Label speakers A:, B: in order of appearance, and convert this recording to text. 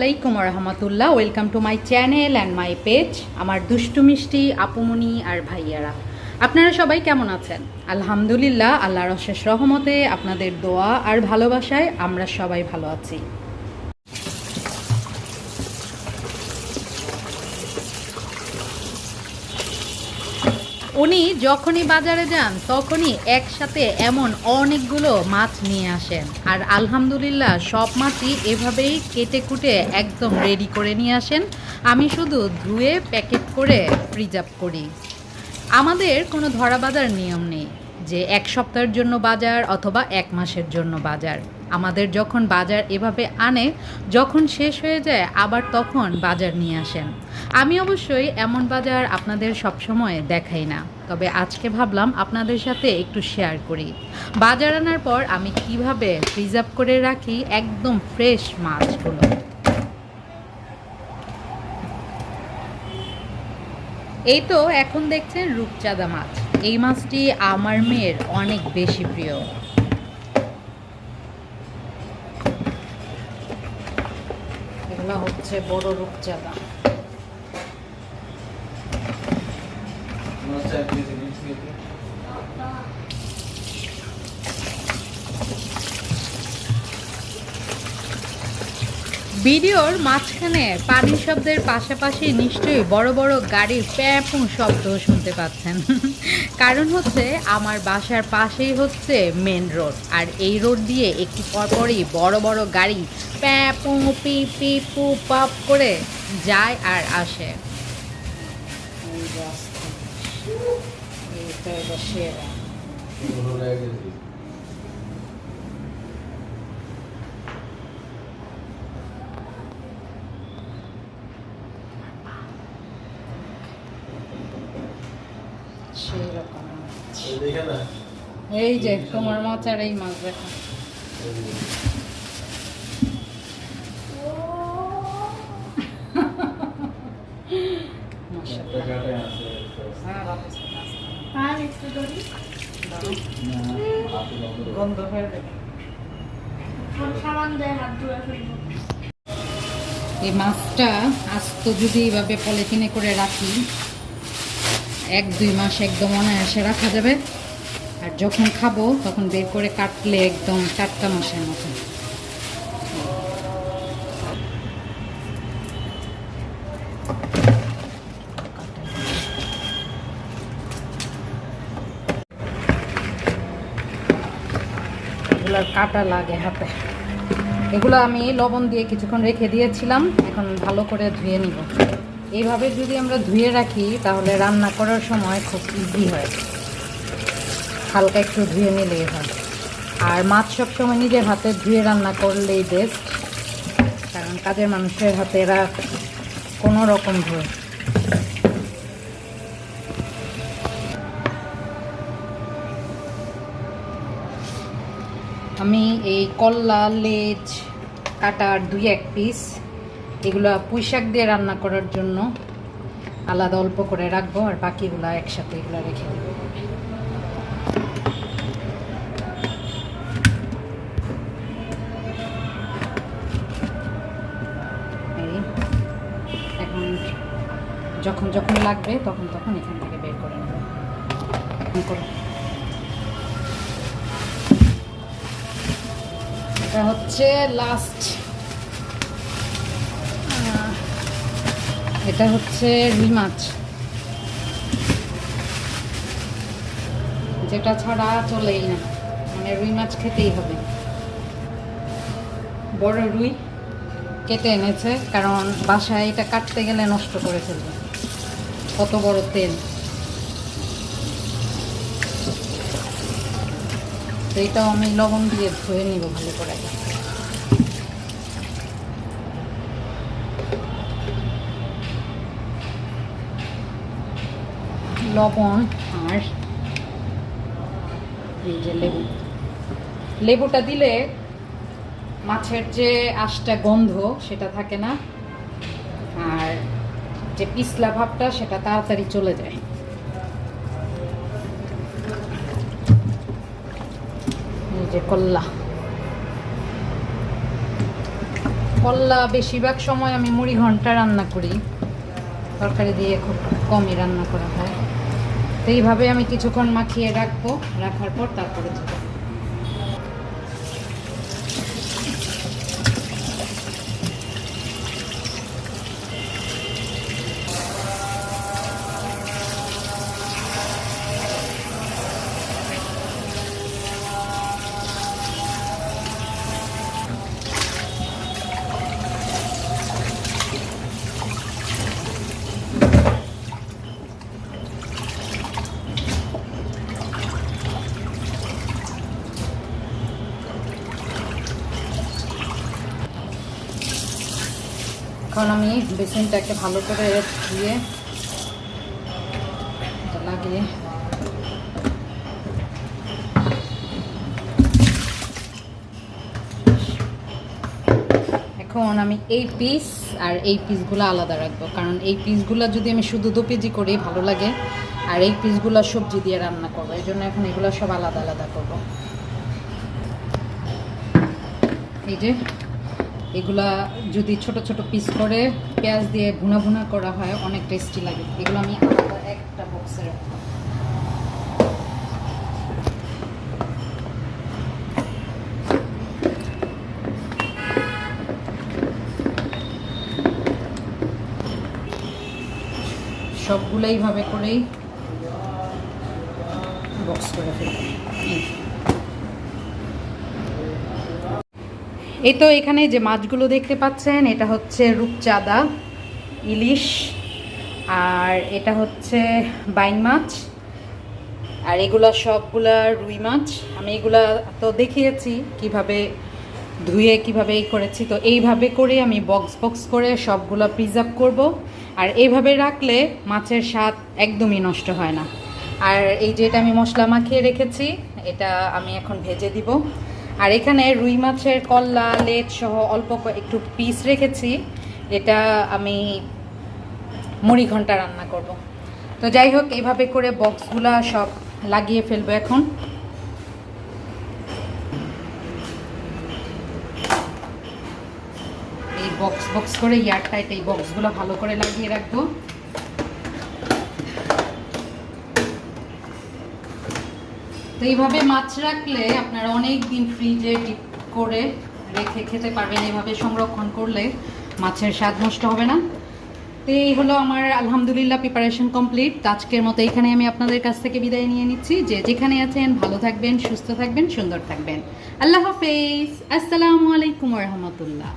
A: আলাইকুম রহমতুল্লাহ। Welcome to my channel and my page. আমার দুষ্টু মিষ্টি আপুমনি আর ভাইয়ারা, আপনারা সবাই কেমন আছেন? আলহামদুলিল্লাহ, আল্লাহর অশেষ রহমতে আপনাদের দোয়া আর ভালোবাসায় আমরা সবাই ভালো আছি। উনি যখনই বাজারে যান তখনই একসাথে এমন অনেকগুলো মাছ নিয়ে আসেন, আর আলহামদুলিল্লাহ সব মাছই এভাবেই কেটে কুটে একদম রেডি করে নিয়ে আসেন। আমি শুধু ধুয়ে প্যাকেট করে প্রিজার্ভ করি। আমাদের কোনো ধরা বাজার নিয়ম নেই যে এক সপ্তাহের জন্য বাজার অথবা এক মাসের জন্য বাজার। আমাদের যখন বাজার এভাবে আনে, যখন শেষ হয়ে যায় আবার তখন বাজার নিয়ে আসেন। আমি অবশ্যই এমন বাজার আপনাদের সবসময় দেখাই না, তবে আজকে ভাবলাম আপনাদের সাথে একটু শেয়ার করি বাজার আনার পর আমি কিভাবে প্রিজার্ভ করে রাখি একদম ফ্রেশ মাছগুলো। এই তো এখন দেখছেন রূপচাঁদা মাছ। এই মাছটি আমার মেয়ের অনেক বেশি প্রিয়। এগুলো হচ্ছে বড় রূপচাঁদা। ভিডিওর মাঝখানে পানির শব্দের পাশাপাশি নিশ্চয়ই বড় বড় গাড়ির প্যাপুং শব্দ শুনতে পাচ্ছেন। কারণ হচ্ছে আমার বাসার পাশেই হচ্ছে মেন রোড, আর এই রোড দিয়ে একটু পরপরই বড় বড় গাড়ি প্যাপুং পি পি পু পাপ করে যায় আর আসে। এই যে তোমার মাছ আর এই মাছ দেখো। এই মাছটা আস্ত যদি এইভাবে পলিথিনে করে রাখি 1-2 মাস একদম অনায়াসে রাখা যাবে, আর যখন খাবো তখন বের করে কাটলে একদম টাটকা মাছের মতো। এগুলোর কাটা লাগে হাতে। এগুলো আমি লবণ দিয়ে কিছুক্ষণ রেখে দিয়েছিলাম, এখন ভালো করে ধুয়ে নিব। এইভাবে যদি আমরা ধুয়ে রাখি তাহলে রান্না করার সময় খুব ইজি হয়, হালকা একটু ধুয়ে নিলেই হয়। আর মাছ সবসময় নিজের হাতে ধুয়ে রান্না করলেই বেস্ট, কারণ কাজের মানুষের হাতে এরা কোনো রকম ধুয়ে। আমি এই কল্লা লেজ কাটার 2-1 পিস এগুলো পুঁইশাক দিয়ে রান্না করার জন্য আলাদা অল্প করে রাখবো, আর বাকিগুলো একসাথে এগুলো রেখে দেবো। এখন যখন যখন লাগবে তখন তখন এখান থেকে বের করে নেব। এটা হচ্ছে লাস্ট, এটা হচ্ছে রুই মাছ, যেটা ছাড়া চলেই না, মানে রুই মাছ খেতেই হবে। বড় রুই কেটে এনেছে, কারণ বাসায় এটা কাটতে গেলে নষ্ট করে ফেলবে, কত বড় তেল। এইটাও আমি লবণ দিয়ে ধুয়ে নিব ভালো করে। লবণ আর এই যে লেবু, লেবুটা দিলে মাছের যে আঁশটা গন্ধ সেটা থাকে না, আর যে পিছলা ভাবটা সেটা তাড়াতাড়ি চলে যায়। এই যে কল্লা, কল্লা বেশিরভাগ সময় আমি মুড়ি ঘন্টা রান্না করি, তরকারি দিয়ে খুব কমই রান্না করা হয়। তো এইভাবে আমি কিছুক্ষণ মাখিয়ে রাখবো, রাখার পর তারপরে দেবো। এখন আমি বেসিনটাকে ভালো করে ধুয়ে লাগিয়ে এখন আমি এই পিস আর এই পিসগুলো আলাদা রাখবো, কারণ এই পিসগুলো যদি আমি শুধু দু পেজি করি ভালো লাগে, আর এই পিসগুলো সবজি দিয়ে রান্না করবো, এই জন্য এখন এগুলো সব আলাদা আলাদা করবো। এই যে এগুলা যদি ছোট ছোট পিস করে পেঁয়াজ দিয়ে ভুনা ভুনা করা হয় অনেক টেস্টি লাগে। এগুলো আমি আলাদা একটা বক্সে রাখবো। সবগুলো এইভাবে করেই বক্স করে ফেলবো। এই তো এখানে যে মাছগুলো দেখতে পাচ্ছেন, এটা হচ্ছে রূপচাঁদা ইলিশ, আর এটা হচ্ছে বাইং মাছ, আর এগুলা সবগুলা রুই মাছ। আমি এগুলা তো দেখিয়েছি কিভাবে ধুয়ে কিভাবে এই করেছি। তো এইভাবে করে আমি বক্স বক্স করে সবগুলো প্রিজার্ভ করব, আর এইভাবে রাখলে মাছের স্বাদ একদমই নষ্ট হয় না। আর এই যে এটা আমি মশলা মাখিয়ে রেখেছি, এটা আমি এখন ভেজে দিব। আর এখানে রুই মাছের কল্লা লেজ সহ অল্প একটু পিস রেখেছি, এটা আমি মুড়ি ঘন্টা রান্না করব। তো যাই হোক, এইভাবে করে বক্সগুলা সব লাগিয়ে ফেলবো এখন। এই বক্স বক্স করে এয়ারটাইট এই বক্সগুলো ভালো করে লাগিয়ে রাখবো। তো এইভাবে মাছ রাখলে আপনারা অনেক দিন ফ্রিজে ডিপ করে রেখে খেতে পারবেন। এইভাবে সংরক্ষণ করলে মাছের স্বাদ নষ্ট হবে না। তো এই হলো আমার আলহামদুলিল্লাহ প্রিপারেশন কমপ্লিট। আজকের মতো এখানে আমি আপনাদের কাছ থেকে বিদায় নিয়ে নিচ্ছি। যে যেখানে আছেন ভালো থাকবেন, সুস্থ থাকবেন, সুন্দর থাকবেন। আল্লাহ হাফেজ। আসসালামু আলাইকুম ওয়া রাহমাতুল্লাহ।